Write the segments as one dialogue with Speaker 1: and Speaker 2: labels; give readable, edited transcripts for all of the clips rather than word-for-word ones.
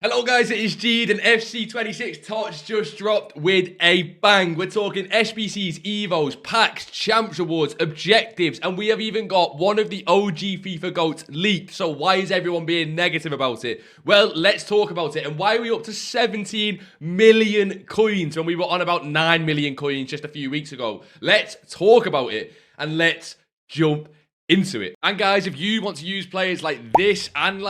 Speaker 1: Hello guys, it is Jead and FC26 TOTS just dropped with a bang. We're talking SBCs, Evos, packs, Champs Awards, objectives, and we have even got one of the OG FIFA GOATs leaked. So why is everyone being negative about it? Well, let's talk about it. And why are we up to 17 million coins when we were on about 9 million coins just a few weeks ago? Let's talk about it and let's jump into it. And guys, if you want to use players like this and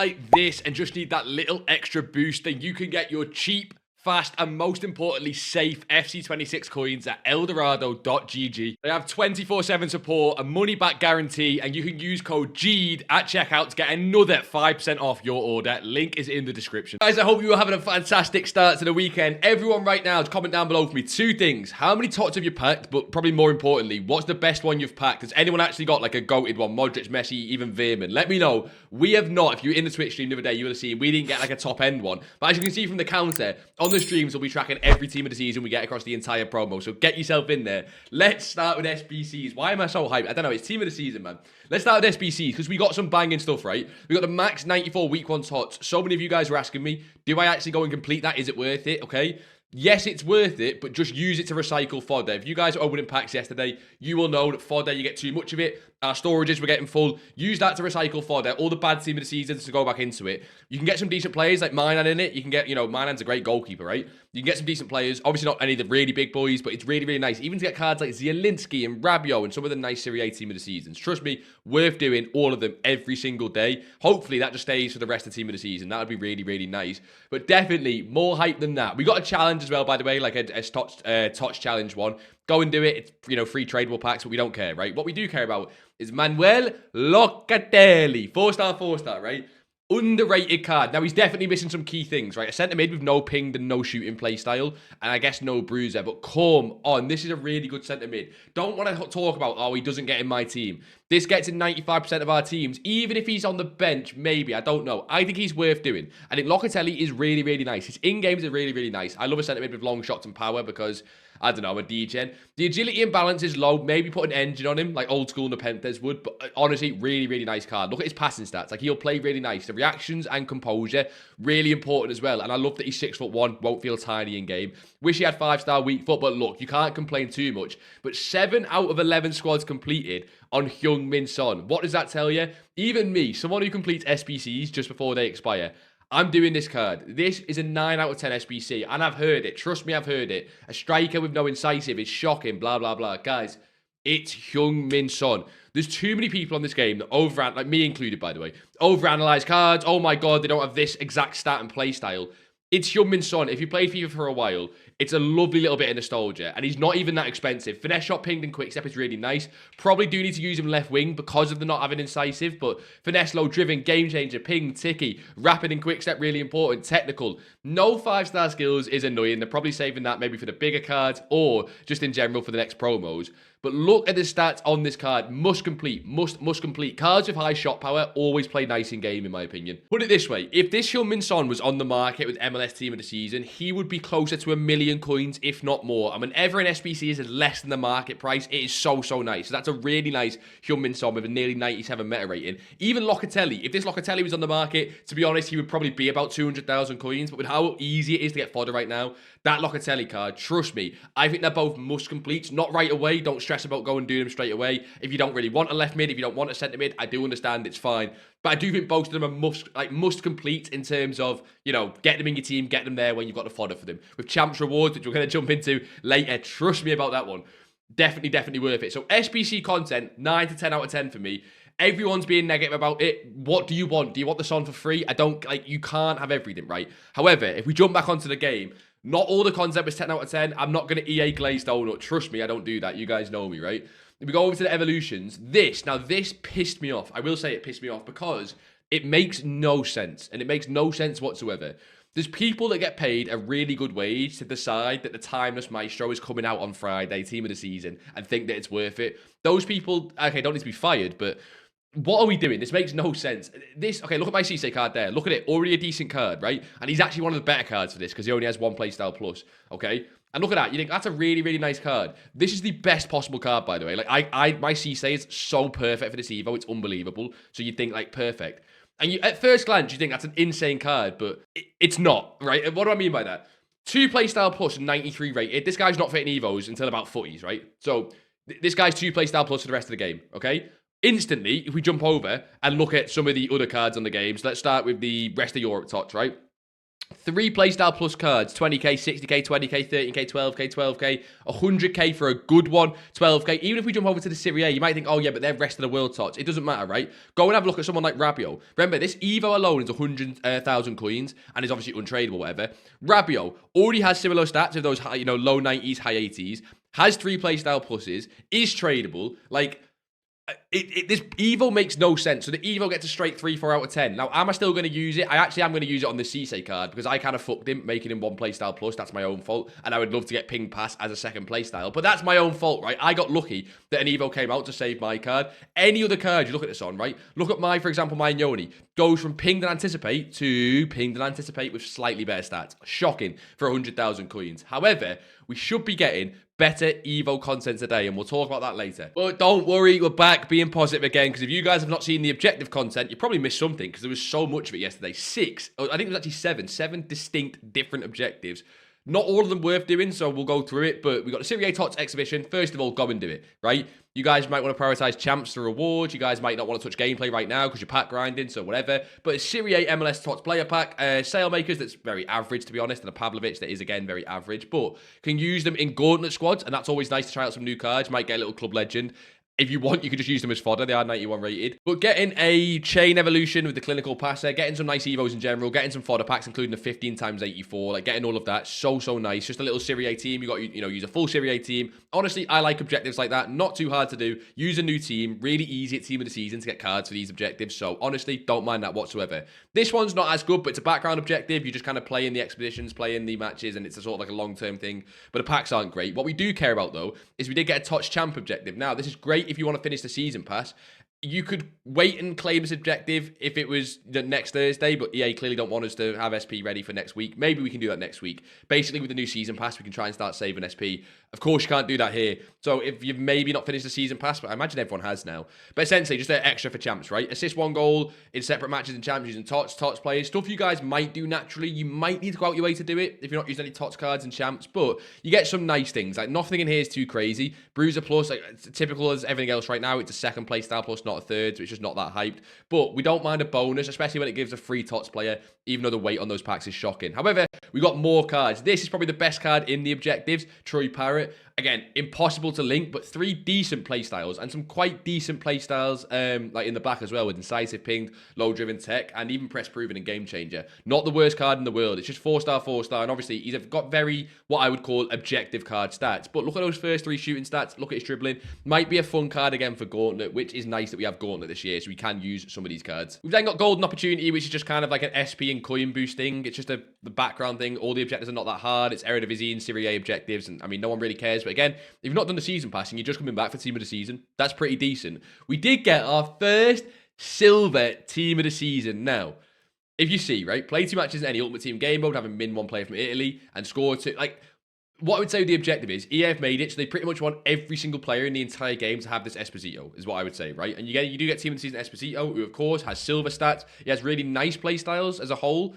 Speaker 1: just need that little extra boost, then you can get your cheap, fast, and most importantly, safe FC26 coins at eldorado.gg. They have 24/7 support, a money-back guarantee, and you can use code JEAD at checkout to get another 5% off your order. Link is in the description. Guys, I hope you are having a fantastic start to the weekend. Everyone right now, comment down below for me two things. How many TOTS have you packed? But probably more importantly, what's the best one you've packed? Has anyone actually got like a goated one? Modric, Messi, even Veerman? Let me know. We have not. If you were in the Twitch stream the other day, you would have seen we didn't get like a top end one. But as you can see from the counter, on the streams, we'll be tracking every team of the season we get across the entire promo. So get yourself in there. Let's start with SBCs. Why am I so hyped? I don't know. It's team of the season, man. Let's start with SBCs because we got some banging stuff, right? We got the max 94 week 1 TOTS. So many of you guys were asking me, do I actually go and complete that? Is it worth it? Okay. Yes, it's worth it, but just use it to recycle fodder. If you guys are opening packs yesterday, you will know that fodder, you get too much of it. Our storages were getting full. Use that to recycle fodder. All the bad team of the seasons to go back into it. You can get some decent players like Minan in it. You can get, Minan's a great goalkeeper, right? You can get some decent players. Obviously not any of the really big boys, but it's really, really nice. Even to get cards like Zielinski and Rabiot and some of the nice Serie A team of the seasons. Trust me, worth doing all of them every single day. Hopefully that just stays for the rest of the team of the season. That would be really, really nice. But definitely more hype than that. We got a challenge as well, by the way, like a TOTS challenge one. Go and do it. It's, free tradable packs, but we don't care, right? What we do care about is Manuel Locatelli. 4-star, right? Underrated card. Now, he's definitely missing some key things, right? A centre mid with no pinged and no shooting play style, and I guess no bruiser. But come on, this is a really good centre mid. Don't want to talk about, oh, he doesn't get in my team. This gets in 95% of our teams, even if he's on the bench, maybe. I don't know. I think he's worth doing. I think Locatelli is really, really nice. His in-games are really, really nice. I love a centre mid with long shots and power because, I don't know, I'm a DGen. The agility and balance is low. Maybe put an engine on him, like old school Nepenthes would. But honestly, really, really nice card. Look at his passing stats. Like, he'll play really nice. The reactions and composure, really important as well. And I love that he's 6'1", won't feel tiny in game. Wish he had 5-star weak foot, but look, you can't complain too much. But 7 out of 11 squads completed on Heung-min Son. What does that tell you? Even me, someone who completes SBCs just before they expire, I'm doing this card. This is a 9 out of 10 SBC, and I've heard it. Trust me, I've heard it. A striker with no incisive is shocking, blah, blah, blah. Guys, it's Heung-min Son. There's too many people on this game that like me included, by the way, overanalyze cards. Oh my God, they don't have this exact stat and play style. It's Heung-min Son. If you played FIFA for a while, it's a lovely little bit of nostalgia, and he's not even that expensive. Finesse shot, pinged, and quick step is really nice. Probably do need to use him left wing because of the not having incisive, but finesse, low, driven, game changer, ping, ticky, rapid and quick step, really important. Technical. No 5-star skills is annoying. They're probably saving that maybe for the bigger cards or just in general for the next promos. But look at the stats on this card. Must complete. Must complete. Cards with high shot power always play nice in game, in my opinion. Put it this way. If this Heung-min Son was on the market with MLS Team of the Season, he would be closer to 1 million coins, if not more. And whenever an SBC is less than the market price, it is so, so nice. So that's a really nice Heung-min Son with a nearly 97 meta rating. Even Locatelli. If this Locatelli was on the market, to be honest, he would probably be about 200,000 coins. But with how easy it is to get fodder right now, that Locatelli card, trust me, I think they're both must completes. Not right away. Don't stress about going and doing them straight away. If you don't really want a left mid, if you don't want a centre mid, I do understand, it's fine. But I do think both of them are must complete in terms of, get them in your team, get them there when you've got the fodder for them. With Champs Rewards, which we're going to jump into later, trust me about that one. Definitely worth it. So SBC content, 9 to 10 out of 10 for me. Everyone's being negative about it. What do you want? Do you want the Son for free? You can't have everything, right? However, if we jump back onto the game, not all the content was 10 out of 10. I'm not going to EA glazed donut. Trust me, I don't do that. You guys know me, right? If we go over to the evolutions, this pissed me off. I will say it pissed me off because it makes no sense. And it makes no sense whatsoever. There's people that get paid a really good wage to decide that the Timeless Maestro is coming out on Friday, team of the season, and think that it's worth it. Those people, okay, don't need to be fired, but what are we doing? This makes no sense. Okay, look at my Cisse card there. Look at it. Already a decent card, right? And he's actually one of the better cards for this because he only has 1 playstyle plus, okay? And look at that. You think that's a really, really nice card. This is the best possible card, by the way. Like, my Cisse is so perfect for this Evo. It's unbelievable. So you think, perfect. And you, at first glance, you think that's an insane card, but it's not, right? What do I mean by that? 2 playstyle plus, 93 rated. This guy's not fitting Evos until about footies, right? So this guy's 2 playstyle plus for the rest of the game, okay? Instantly, if we jump over and look at some of the other cards on the games, let's start with the rest of Europe tots, right? 3 playstyle plus cards, 20k, 60k, 20k, 13k, 12k, 12k, 100k for a good one, 12k. Even if we jump over to the Serie A, you might think, oh yeah, but they're rest of the world tots. It doesn't matter, right? Go and have a look at someone like Rabiot. Remember, this Evo alone is 100,000 coins and is obviously untradeable, whatever. Rabiot already has similar stats of those, you know, low 90s, high 80s, has 3 playstyle pluses, is tradable, like... this Evo makes no sense. So the Evo gets a straight 3, 4 out of 10. Now, am I still going to use it? I actually am going to use it on the Cisse card because I kind of fucked him, making him 1 playstyle plus. That's my own fault. And I would love to get ping pass as a second playstyle. But that's my own fault, right? I got lucky that an Evo came out to save my card. Any other card you look at this on, right? Look at for example, my Yoni. Goes from pinged and anticipate to pinged and anticipate with slightly better stats. Shocking for 100,000 coins. However, we should be getting better Evo content today, and we'll talk about that later. But don't worry, we're back being positive again, because if you guys have not seen the objective content, you probably missed something, because there was so much of it yesterday. 6, I think it was actually 7 distinct different objectives. Not all of them worth doing, so we'll go through it, but we got the Serie A TOTS exhibition. First of all, go and do it, right? You guys might want to prioritize champs for rewards. You guys might not want to touch gameplay right now because you're pack grinding, so whatever. But it's Serie A MLS TOTS player pack. Sailmakers, that's very average, to be honest, and a Pavlovic that is, again, very average, but can use them in gauntlet squads, and that's always nice to try out some new cards. Might get a little club legend. If you want, you could just use them as fodder. They are 91 rated. But getting a chain evolution with the clinical passer, getting some nice Evos in general, getting some fodder packs, including the 15x84, like getting all of that, so nice. Just a little Serie A team. You got, you know, use a full Serie A team. Honestly, I like objectives like that. Not too hard to do. Use a new team. Really easy at team of the season to get cards for these objectives. So honestly, don't mind that whatsoever. This one's not as good, but it's a background objective. You just kind of play in the expeditions, play in the matches, and it's a sort of like a long-term thing. But the packs aren't great. What we do care about, though, is we did get a TOTS champ objective. Now, this is great if you want to finish the season pass. You could wait and claim this objective if it was the next Thursday, but EA clearly don't want us to have SP ready for next week. Maybe we can do that next week. Basically, with the new season pass, we can try and start saving SP. Of course, you can't do that here. So if you've maybe not finished the season pass, but I imagine everyone has now. But essentially, just an extra for champs, right? Assist 1 goal in separate matches and champs using TOTS players. Stuff you guys might do naturally. You might need to go out your way to do it if you're not using any TOTS cards and champs, but you get some nice things. Like, nothing in here is too crazy. Bruiser plus, like, it's typical as everything else right now. It's a second play style plus, not a third, so it's just not that hyped. But we don't mind a bonus, especially when it gives a free TOTS player, even though the weight on those packs is shocking. However, we got more cards. This is probably the best card in the objectives, Troy Parrott. Again, impossible to link, but 3 decent playstyles and some quite decent playstyles like in the back as well, with Incisive, Pinged, Low Driven Tech, and even Press Proven and Game Changer. Not the worst card in the world. It's just 4-star, 4-star, and obviously he's got very, what I would call, objective card stats. But look at those first 3 shooting stats. Look at his dribbling. Might be a fun card again for Gauntlet, which is nice that we have Gauntlet this year, so we can use some of these cards. We've then got Golden Opportunity, which is just kind of like an SP and coin boost thing. It's just the background thing. All the objectives are not that hard. It's Eredivisie and Serie A objectives, and I mean, no one really cares. But again, if you've not done the season pass and you're just coming back for team of the season, that's pretty decent. We did get our first silver team of the season. Now, if you see, right, play 2 matches in any Ultimate Team game mode, having min 1 player from Italy and score 2, like, what I would say the objective is, EA have made it so they pretty much want every single player in the entire game to have this Esposito, is what I would say, right? And you do get team of the season Esposito, who of course has silver stats. He has really nice play styles as a whole.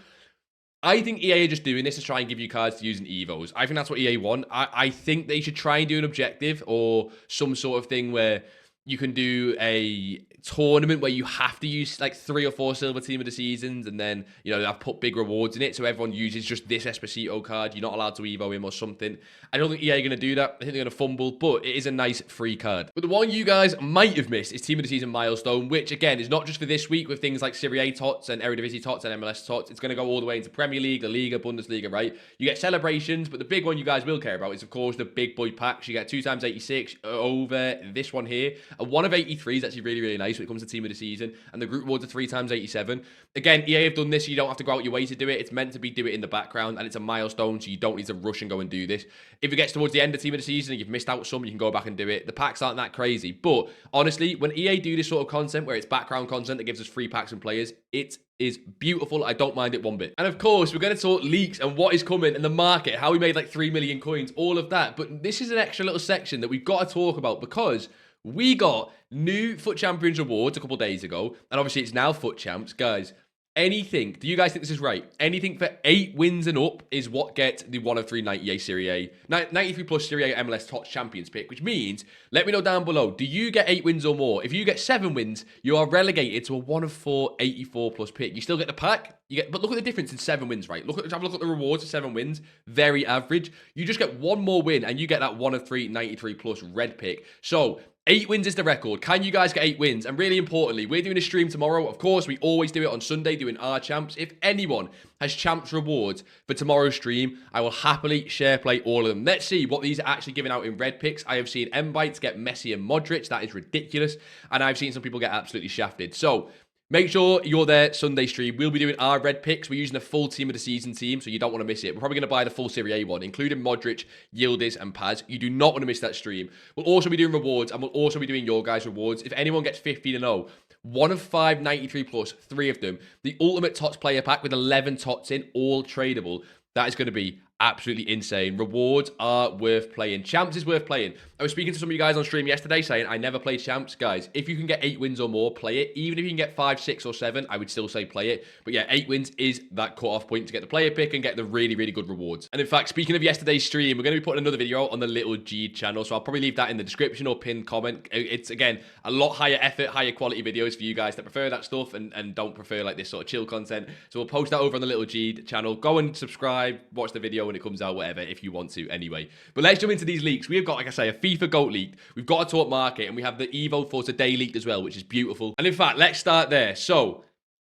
Speaker 1: I think EA are just doing this to try and give you cards to use in Evos. I think that's what EA want. I think they should try and do an objective or some sort of thing where you can do a tournament where you have to use like 3 or 4 silver team of the seasons, and then, you know, I've put big rewards in it so everyone uses just this Esposito card. You're not allowed to Evo him or something. I don't think EA are going to do that. I think they're going to fumble, but it is a nice free card. But the one you guys might have missed is team of the season milestone, which again is not just for this week with things like Serie A TOTS and Eredivisie TOTS and MLS TOTS. It's going to go all the way into Premier League, La Liga, Bundesliga, right? You get celebrations, but the big one you guys will care about is, of course, the big boy packs. You get 2x86 over this one here. A 1 of 83 is actually really, really nice when it comes to team of the season. And the group rewards are 3x87. Again, EA have done this so you don't have to go out your way to do it. It's meant to be do it in the background, and it's a milestone, so you don't need to rush and go and do this. If it gets towards the end of team of the season and you've missed out some, you can go back and do it. The packs aren't that crazy. But honestly, when EA do this sort of content where it's background content that gives us free packs and players, it is beautiful. I don't mind it one bit. And of course, we're going to talk leaks and what is coming in the market, how we made like 3 million coins, all of that. But this is an extra little section that we've got to talk about because we got new FUT Champions rewards a couple days ago, and obviously it's now FUT Champs. Guys, anything, do you guys think this is right? Anything for 8 wins and up is what gets the 1 of 3 98 Serie A, 93 plus Serie A MLS TOTS Champions pick, which means, let me know down below, do you get 8 wins or more? If you get 7 wins, you are relegated to a 1 of 4 84 plus pick. You still get the pack, but look at the difference in 7 wins, right? Have a look at the rewards for 7 wins, very average. You just get 1 more win and you get that 1 of 3 93 plus red pick. So 8 wins is the record. Can you guys get 8 wins? And really importantly, we're doing a stream tomorrow. Of course, we always do it on Sunday, doing our champs. If anyone has champs rewards for tomorrow's stream, I will happily share play all of them. Let's see what these are actually giving out in red picks. I have seen M-Bites get Messi and Modric. That is ridiculous. And I've seen some people get absolutely shafted. So make sure you're there Sunday stream. We'll be doing our red picks. We're using a full team of the season team, so you don't want to miss it. We're probably going to buy the full Serie A one, including Modric, Yildiz, and Paz. You do not want to miss that stream. We'll also be doing rewards, and we'll also be doing your guys' rewards. If anyone gets 15-0, 1 of 5 93 plus, 3 of them. The ultimate TOTS player pack with 11 TOTS in, all tradable. That is going to be absolutely insane. Rewards are worth playing. Champs is worth playing. I was speaking to some of you guys on stream yesterday saying I never played Champs. Guys, if you can get 8 wins or more, play it. Even if you can get 5, 6, or 7, I would still say play it. But yeah, 8 wins is that cut-off point to get the player pick and get the really, really good rewards. And in fact, speaking of yesterday's stream, we're going to be putting another video out on the Little Jead channel, so I'll probably leave that in the description or pinned comment. It's, again, a lot higher effort, higher quality videos for you guys that prefer that stuff and don't prefer like this sort of chill content. So we'll post that over on the Little Jead channel. Go and subscribe, watch the video when it comes out, whatever, if you want to anyway. But let's jump into these leaks. We've got, like I say, a FIFA GOAT leak. We've got a talk market, and we have the Evo for today leaked as well, which is beautiful. And in fact, let's start there. So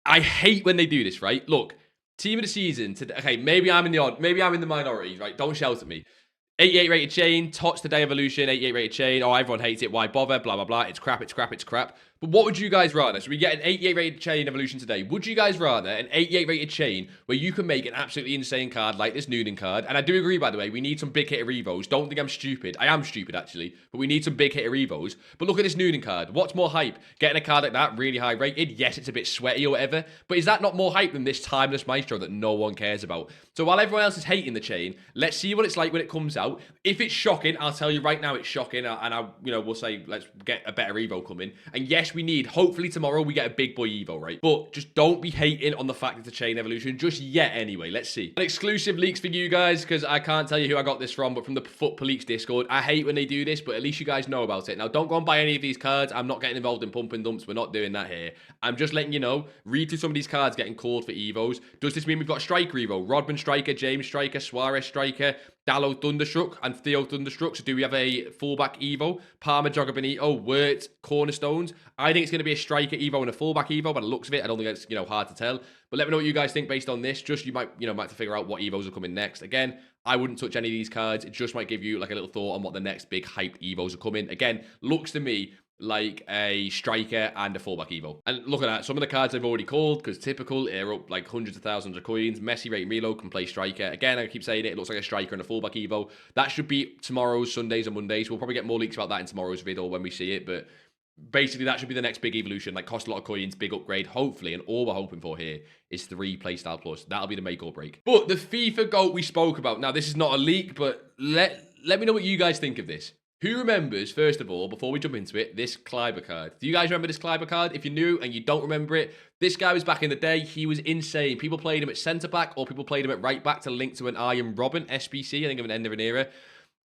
Speaker 1: I hate when they do this, right? Look, team of the season today. Okay, maybe I'm in the minority, right? Don't shout at me. 88 rated chain, TOTS today evolution, 88 rated chain. Oh, everyone hates it. Why bother? Blah, blah, blah. It's crap, it's crap, it's crap. But what would you guys rather? So we get an 88 rated chain evolution today. Would you guys rather an 88 rated chain where you can make an absolutely insane card like this Noonan card? And I do agree, by the way, we need some big hitter Evos. Don't think I'm stupid. I am stupid, actually. But we need some big hitter Evos. But look at this Noonan card. What's more hype? Getting a card like that, really high rated. Yes, it's a bit sweaty or whatever. But is that not more hype than this timeless Maestro that no one cares about? So while everyone else is hating the chain, let's see what it's like when it comes out. If it's shocking, I'll tell you right now it's shocking. And we'll say, let's get a better Evo coming. And yes, we need, hopefully tomorrow we get a big boy Evo, right? But just don't be hating on the fact it's a chain evolution just yet anyway. Let's see. An exclusive leaks for you guys, because I can't tell you who I got this from, but from the FUT Police Discord. I hate when they do this, but at least you guys know about it. Now, don't go and buy any of these cards. I'm not getting involved in pump and dumps. We're not doing that here. I'm just letting you know, read through some of these cards getting called for Evos. Does this mean we've got a striker Evo? Rodman striker, James striker, Suarez striker, Dallo Thunderstruck, and Theo Thunderstruck. So do we have a fullback Evo? Palmer, Jogger Benito, Wirt, Cornerstones. I think it's going to be a striker Evo and a fullback Evo, by the looks of it. I don't think it's, hard to tell. But let me know what you guys think based on this. Just, you might have to figure out what Evos are coming next. Again, I wouldn't touch any of these cards. It just might give you like a little thought on what the next big hyped Evos are coming. Again, looks to me like a striker and a fullback Evo. And look at that. Some of the cards I've already called, because typical, they're up like hundreds of thousands of coins. Messi, rate Reload can play striker. Again, I keep saying it looks like a striker and a fullback Evo. That should be tomorrow's Sundays and Mondays. We'll probably get more leaks about that in tomorrow's video when we see it, but basically that should be the next big evolution. Like, cost a lot of coins, big upgrade, hopefully. And all we're hoping for here is 3 playstyle plus. That'll be the make or break. But the FIFA GOAT we spoke about. Now, this is not a leak, but let me know what you guys think of this. Who remembers, first of all, before we jump into it, this Kleiber card? Do you guys remember this Kleiber card? If you're new and you don't remember it, this guy was back in the day. He was insane. People played him at centre-back or people played him at right-back to link to an Iron Robin, SBC, I think of an end of an era.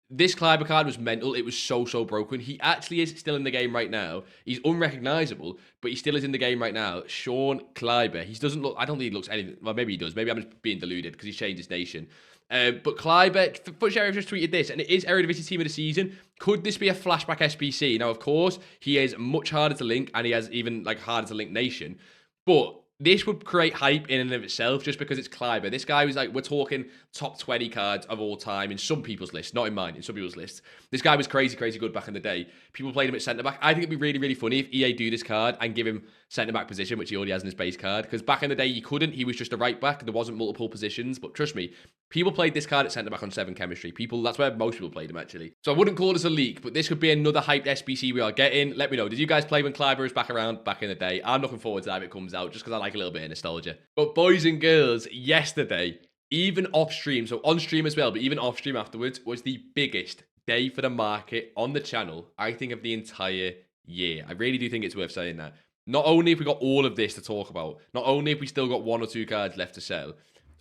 Speaker 1: This Kleiber card was mental. It was so broken. He actually is still in the game right now. He's unrecognisable, but he still is in the game right now. Sean Kleiber. He doesn't look, I don't think he looks anything, well, maybe he does. Maybe I'm just being deluded because he's changed his nation. But Kleiber, FUT Sheriff just tweeted this, and it is Eredivisie Team of the Season. Could this be a flashback SBC? Now, of course, he is much harder to link, and he has even like harder to link nation. But this would create hype in and of itself just because it's Kleiber. This guy was like, we're talking top 20 cards of all time in some people's lists, not in mine, in some people's lists. This guy was crazy good back in the day. People played him at centre-back. I think it'd be really funny if EA do this card and give him centre-back position, which he already has in his base card. Because back in the day, you couldn't. He was just a right-back. There wasn't multiple positions. But trust me, people played this card at centre-back on 7 chemistry. That's where most people played him, actually. So I wouldn't call this a leak, but this could be another hyped SBC we are getting. Let me know. Did you guys play when Kleiber was back around back in the day? I'm looking forward to that if it comes out, just because I like a little bit of nostalgia. But boys and girls, yesterday, even off stream, so on stream as well, but even off stream afterwards, was the biggest day for the market on the channel, I think, of the entire year. I really do think it's worth saying that. Not only have we got all of this to talk about, not only have we still got 1 or 2 cards left to sell,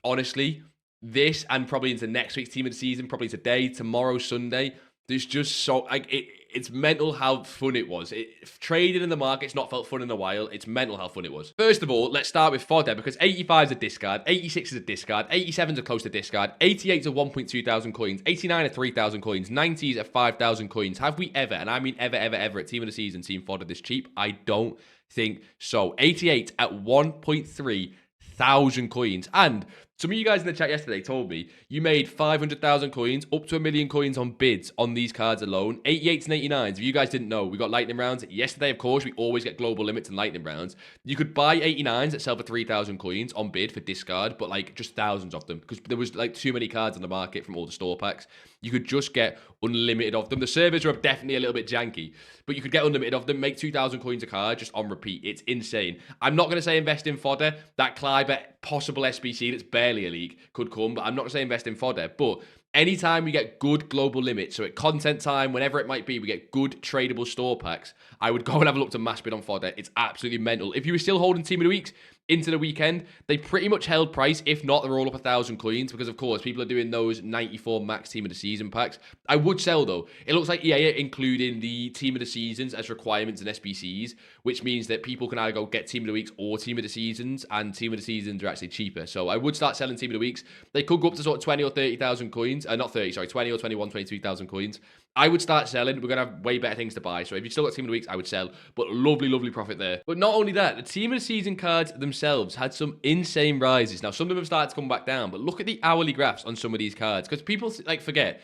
Speaker 1: honestly, this and probably into next week's team of the season, probably today, tomorrow, Sunday, there's just so, like, it's mental how fun it was. Trading in the market's not felt fun in a while. It's mental how fun it was. First of all, let's start with fodder, because 85 is a discard, 86 is a discard, 87s are close to discard, 88s are 1.2 thousand coins, 89 are 3,000 coins, 90s are 5,000 coins. Have we ever, and I mean ever, ever, ever, at team of the season seen fodder this cheap? I don't think so. 88 at 1.3 thousand coins. And some of you guys in the chat yesterday told me you made 500,000 coins, up to 1 million coins on bids on these cards alone. 88s and 89s. If you guys didn't know, we got lightning rounds. Yesterday, of course, we always get global limits and lightning rounds. You could buy 89s that sell for 3,000 coins on bid for discard, but like just thousands of them, because there was like too many cards on the market from all the store packs. You could just get unlimited of them. The servers were definitely a little bit janky, but you could get unlimited of them, make 2,000 coins a card just on repeat. It's insane. I'm not going to say invest in fodder. That Kleiber possible SBC that's barely a league could come, but I'm not going to say invest in fodder. But anytime we get good global limits, so at content time, whenever it might be, we get good tradable store packs, I would go and have a look to mass bid on fodder. It's absolutely mental. If you were still holding team of the weeks into the weekend, they pretty much held price. If not, they're all up 1,000 coins, because of course people are doing those 94 max team of the season packs. I would sell though. It looks like EA are including the team of the seasons as requirements in SBCs, which means that people can either go get team of the weeks or team of the seasons, and team of the seasons are actually cheaper. So I would start selling team of the weeks. They could go up to sort of 20 or 30,000 coins. Not 30, sorry, 20 or 21, 22,000 coins. I would start selling. We're going to have way better things to buy. So if you still got team of the weeks, I would sell. But lovely, lovely profit there. But not only that, the team of the season cards themselves had some insane rises. Now, some of them have started to come back down, but look at the hourly graphs on some of these cards, because people like forget.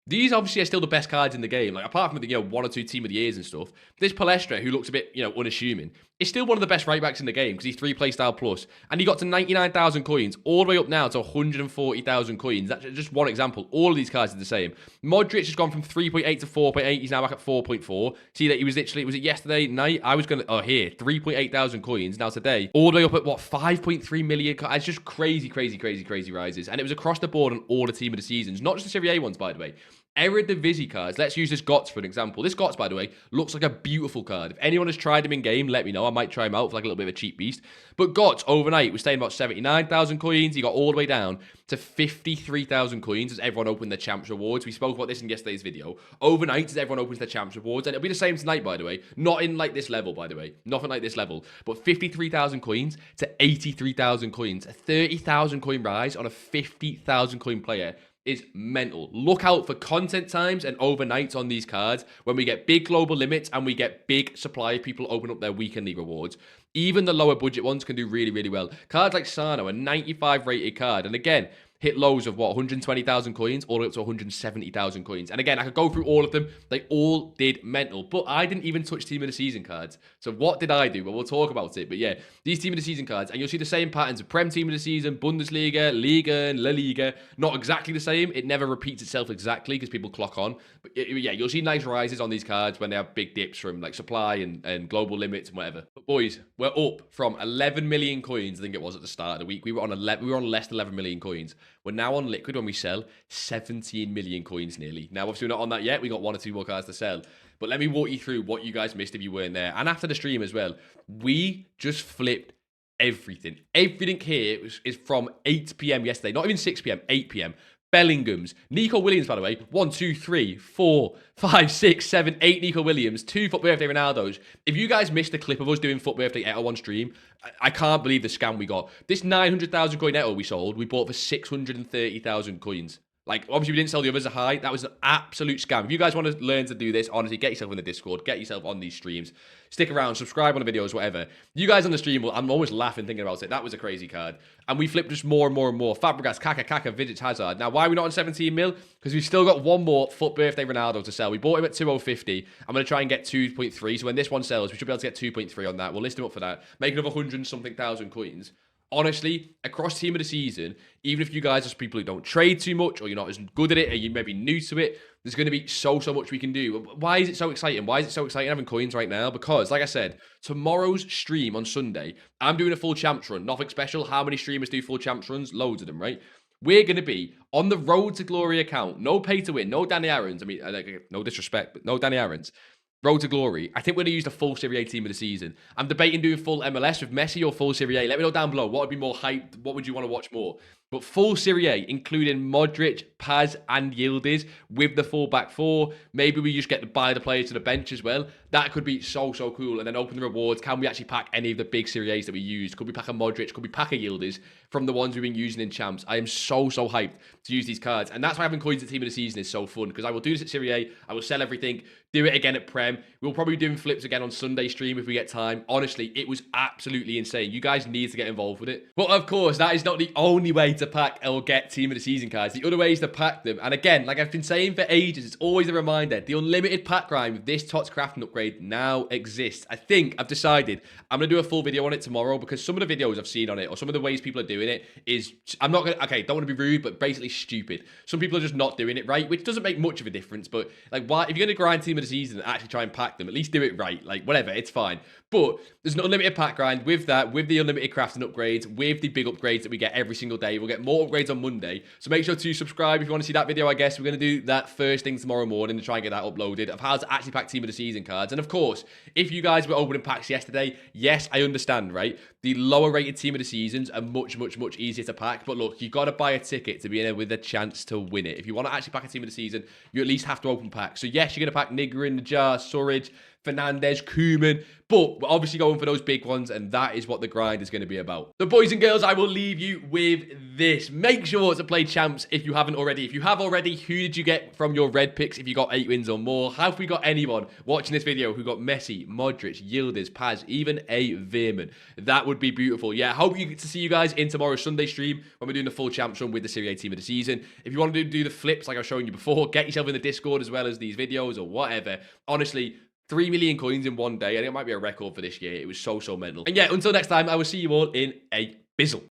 Speaker 1: These obviously are still the best cards in the game. Like, apart from the 1 or 2 team of the years and stuff, this Palestra, who looks a bit unassuming, is still one of the best right backs in the game, because he's 3 playstyle plus, and he got to 99,000 coins, all the way up now to 140,000 coins. That's just one example. All of these cards are the same. Modric has gone from 3.8 to 4.8. He's now back at 4.4. See that he was literally, was it yesterday night? I was gonna, here, 3.8 thousand coins. Now today, all the way up at what, 5.3 million. It's just crazy, crazy, crazy, crazy rises, and it was across the board on all the team of the seasons, not just the Serie A ones, by the way. Eredivisie cards. Let's use this GOTS for an example. This GOTS, by the way, looks like a beautiful card. If anyone has tried him in game, let me know. I might try him out for like a little bit of a cheap beast. But GOTS overnight was staying about 79,000 coins. He got all the way down to 53,000 coins as everyone opened their Champs rewards. We spoke about this in yesterday's video. Overnight, as everyone opens their Champs rewards, and it'll be the same tonight, by the way. Not in like this level, by the way. Nothing like this level. But 53,000 coins to 83,000 coins. A 30,000 coin rise on a 50,000 coin player is mental. Look out for content times and overnights on these cards when we get big global limits and we get big supply of people open up their weekend league rewards. Even the lower budget ones can do really, really well. Cards like Sano, a 95 rated card, and again, hit lows of what, 120,000 coins all the way up to 170,000 coins. And again, I could go through all of them. They all did mental, but I didn't even touch team of the season cards. So what did I do? Well, we'll talk about it. But yeah, these team of the season cards, and you'll see the same patterns of Prem team of the season, Bundesliga, Liga, and La Liga. Not exactly the same. It never repeats itself exactly because people clock on. But yeah, you'll see nice rises on these cards when they have big dips from like supply and global limits and whatever. But boys, we're up from 11 million coins, I think it was at the start of the week. We were on less than 11 million coins. We're now on liquid when we sell 17 million coins nearly. Now, obviously, we're not on that yet. We got 1 or 2 more cards to sell. But let me walk you through what you guys missed if you weren't there. And after the stream as well, we just flipped everything. Everything here is from 8 p.m. yesterday. Not even 6 p.m., 8 p.m. Bellingham's. Nico Williams, by the way. 1, 2, 3, 4, 5, 6, 7, 8 Nico Williams. 2 FUT Birthday Ronaldos. If you guys missed the clip of us doing FUT Birthday Eto on stream, I can't believe the scam we got. This 900,000 coin Eto we sold, we bought for 630,000 coins. Like, obviously, we didn't sell the others a high. That was an absolute scam. If you guys want to learn to do this, honestly, get yourself in the Discord. Get yourself on these streams. Stick around. Subscribe on the videos, whatever. You guys on the stream, I'm almost laughing thinking about it. That was a crazy card. And we flipped just more and more and more. Fabregas, Kaka, Vidic, Hazard. Now, why are we not on 17 mil? Because we've still got one more FUT Birthday Ronaldo to sell. We bought him at 2,050. I'm going to try and get 2.3. So when this one sells, we should be able to get 2.3 on that. We'll list him up for that. Make another 100-something thousand coins. Honestly, across team of the season, even if you guys are people who don't trade too much, or you're not as good at it, or you may be new to it, there's going to be so much we can do. Why is it so exciting? Why is it so exciting having coins right now? Because, like I said, tomorrow's stream on Sunday, I'm doing a full champs run. Nothing special. How many streamers do full champs runs? Loads of them, right? we're going to be on the Road to Glory account. No pay to win, no Danny Aarons. I mean, no disrespect, but no Danny Aarons. Road to Glory. I think we're going to use the full Serie A team of the season. I'm debating doing full MLS with Messi or full Serie A. Let me know down below. What would be more hyped? What would you want to watch more? But full Serie A, including Modric, Paz, and Yildiz with the full back four. Maybe we just get to buy the players to the bench as well. That could be so cool. And then open the rewards. Can we actually pack any of the big Serie A's that we used? Could we pack a Modric? Could we pack a Yildiz from the ones we've been using in champs? I am so hyped to use these cards. And that's why having coins at team of the season is so fun, because I will do this at Serie A. I will sell everything, do it again at Prem. We'll probably be doing flips again on Sunday stream if we get time. Honestly, it was absolutely insane. You guys need to get involved with it. But of course, that is not the only way to pack or get team of the season cards. The other way is to pack them. And again, like I've been saying for ages, it's always a reminder, the unlimited pack grind with this TOTS crafting upgrade now exists. I think I've decided I'm going to do a full video on it tomorrow, because some of the videos I've seen on it, or some of the ways people are doing it, is, I'm not going to, okay, don't want to be rude, but basically stupid. Some people are just not doing it right, which doesn't make much of a difference. But like, why, if you're going to grind team of the season and actually try and pack them, at least do it right. Like, whatever, it's fine. But there's an unlimited pack grind with that, with the unlimited crafting upgrades, with the big upgrades that we get every single day. We'll get more upgrades on Monday. So make sure to subscribe if you want to see that video. I guess we're going to do that first thing tomorrow morning to try and get that uploaded, of how to actually pack team of the season cards. And of course, if you guys were opening packs yesterday, yes, I understand, right? The lower rated team of the seasons are much easier to pack. But look, you've got to buy a ticket to be in there with a chance to win it. If you want to actually pack a team of the season, you at least have to open packs. So yes, you're going to pack Nigger in the jar, Surridge, Fernandez, Koeman, but we're obviously going for those big ones, and that is what the grind is going to be about. So boys and girls, I will leave you with this. Make sure to play champs if you haven't already. If you have already, who did you get from your red picks if you got 8 wins or more? Have we got anyone watching this video who got Messi, Modric, Yildiz, Paz, even a Veerman? That would be beautiful. Yeah, I hope you get to see you guys in tomorrow's Sunday stream when we're doing the full champs run with the Serie A team of the season. If you want to do the flips like I was showing you before, get yourself in the Discord as well as these videos or whatever. Honestly, 3 million coins in one day. I think it might be a record for this year. It was so mental. And yeah, until next time, I will see you all in a bizzle.